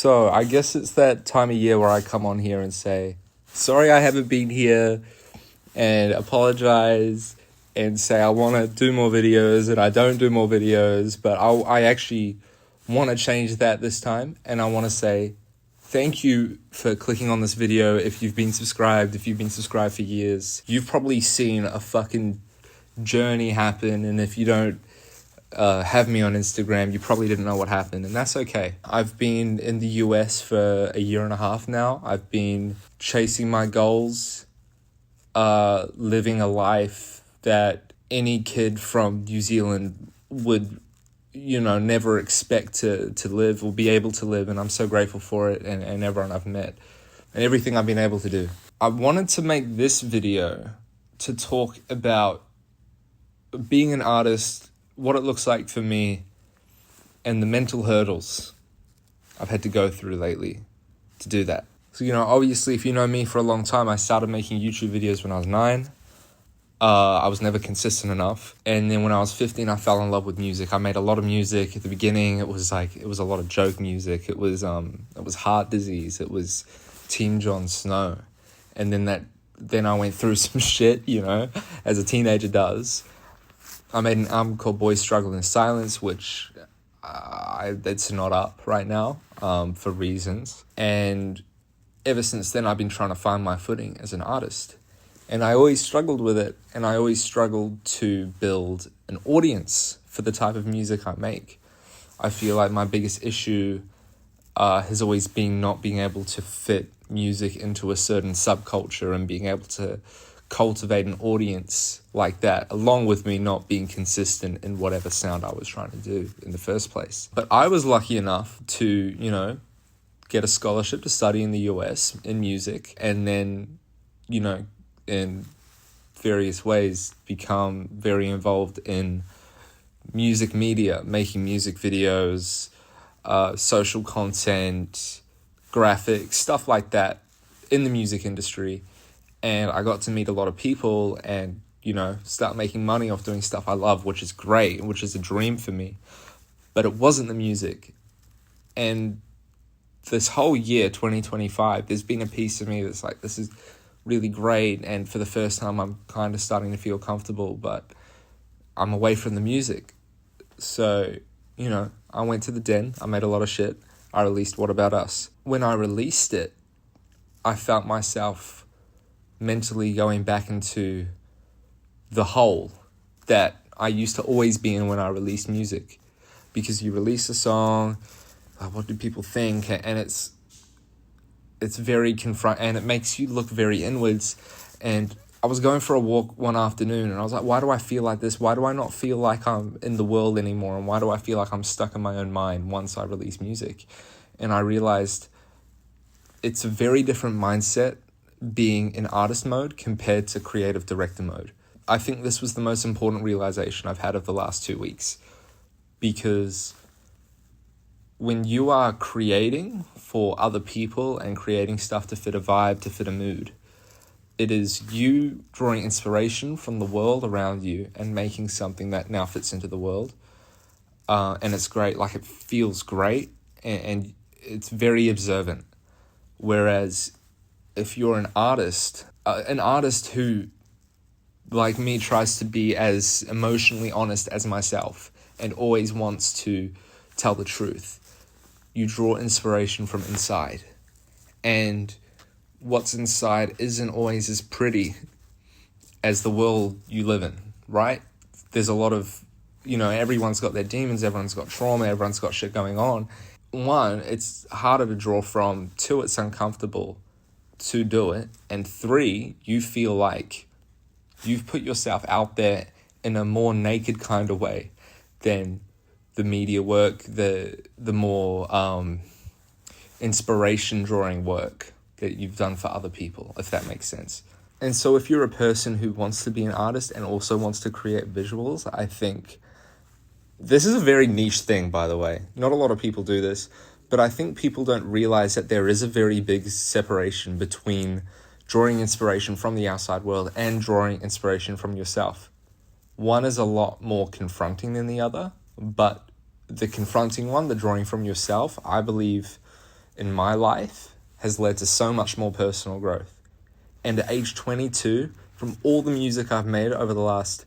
So I guess it's that time of year where I come on here and say, sorry I haven't been here, and apologize and say I want to do more videos and I don't do more videos, but I actually want to change that this time. And I want to say thank you for clicking on this video. If you've been subscribed for years, you've probably seen a fucking journey happen. And if you don't have me on Instagram, you probably didn't know what happened, and that's okay. I've been in the US for a year and a half now. I've been chasing my goals, living a life that any kid from New Zealand would, never expect to live or be able to live, and I'm so grateful for it and everyone I've met and everything I've been able to do. I wanted to make this video to talk about being an artist, what it looks like for me, and the mental hurdles I've had to go through lately to do that. So, obviously, if you know me for a long time, I started making YouTube videos when I was 9. I was never consistent enough. And then when I was 15, I fell in love with music. I made a lot of music. At the beginning, it was a lot of joke music. It was Heart Disease. It was Team Jon Snow. And then I went through some shit, as a teenager does. I made an album called Boys Struggle in Silence, which it's not up right now for reasons. And ever since then, I've been trying to find my footing as an artist. And I always struggled with it, and I always struggled to build an audience for the type of music I make. I feel like my biggest issue has always been not being able to fit music into a certain subculture and being able to cultivate an audience like that, along with me not being consistent in whatever sound I was trying to do in the first place. But I was lucky enough to, get a scholarship to study in the US in music, and then, in various ways become very involved in music media, making music videos, social content, graphics, stuff like that in the music industry. And I got to meet a lot of people and, start making money off doing stuff I love, which is great, which is a dream for me. But it wasn't the music. And this whole year, 2025, there's been a piece of me that's like, this is really great. And for the first time, I'm kind of starting to feel comfortable, but I'm away from the music. So, I went to the den. I made a lot of shit. I released What About Us. When I released it, I felt myself mentally going back into the hole that I used to always be in when I released music. Because you release a song, what do people think? And it's very and it makes you look very inwards. And I was going for a walk one afternoon and I was like, why do I feel like this? Why do I not feel like I'm in the world anymore? And why do I feel like I'm stuck in my own mind once I release music? And I realized it's a very different mindset being in artist mode compared to creative director mode. I think this was the most important realization I've had of the last 2 weeks, because when you are creating for other people and creating stuff to fit a vibe, to fit a mood, it is you drawing inspiration from the world around you and making something that now fits into the world. And it's great, it feels great and it's very observant. Whereas if you're an artist who, like me, tries to be as emotionally honest as myself and always wants to tell the truth, you draw inspiration from inside. And what's inside isn't always as pretty as the world you live in, right? There's a lot of, everyone's got their demons, everyone's got trauma, everyone's got shit going on. 1, it's harder to draw from. 2, it's uncomfortable to do it. And 3, you feel like you've put yourself out there in a more naked kind of way than the media work, the more inspiration drawing work that you've done for other people, if that makes sense. And so if you're a person who wants to be an artist and also wants to create visuals, I think this is a very niche thing, by the way. Not a lot of people do this, but I think people don't realize that there is a very big separation between drawing inspiration from the outside world and drawing inspiration from yourself. One is a lot more confronting than the other, but the confronting one, the drawing from yourself, I believe in my life has led to so much more personal growth. And at age 22, from all the music I've made over the last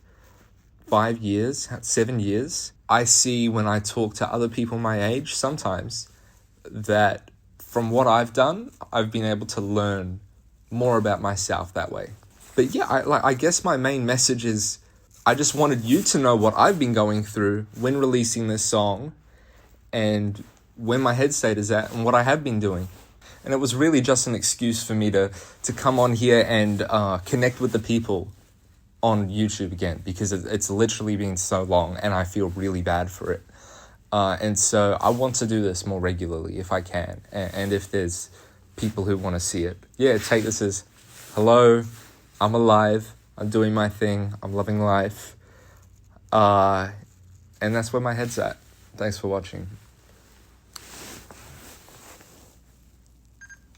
7 years, I see when I talk to other people my age sometimes that from what I've done, I've been able to learn more about myself that way. But yeah, I guess my main message is I just wanted you to know what I've been going through when releasing this song and where my head state is at and what I have been doing. And it was really just an excuse for me to come on here and connect with the people on YouTube again, because it's literally been so long and I feel really bad for it. And so I want to do this more regularly if I can. And if there's people who want to see it. Yeah, take this as, hello, I'm alive, I'm doing my thing, I'm loving life. And that's where my head's at. Thanks for watching.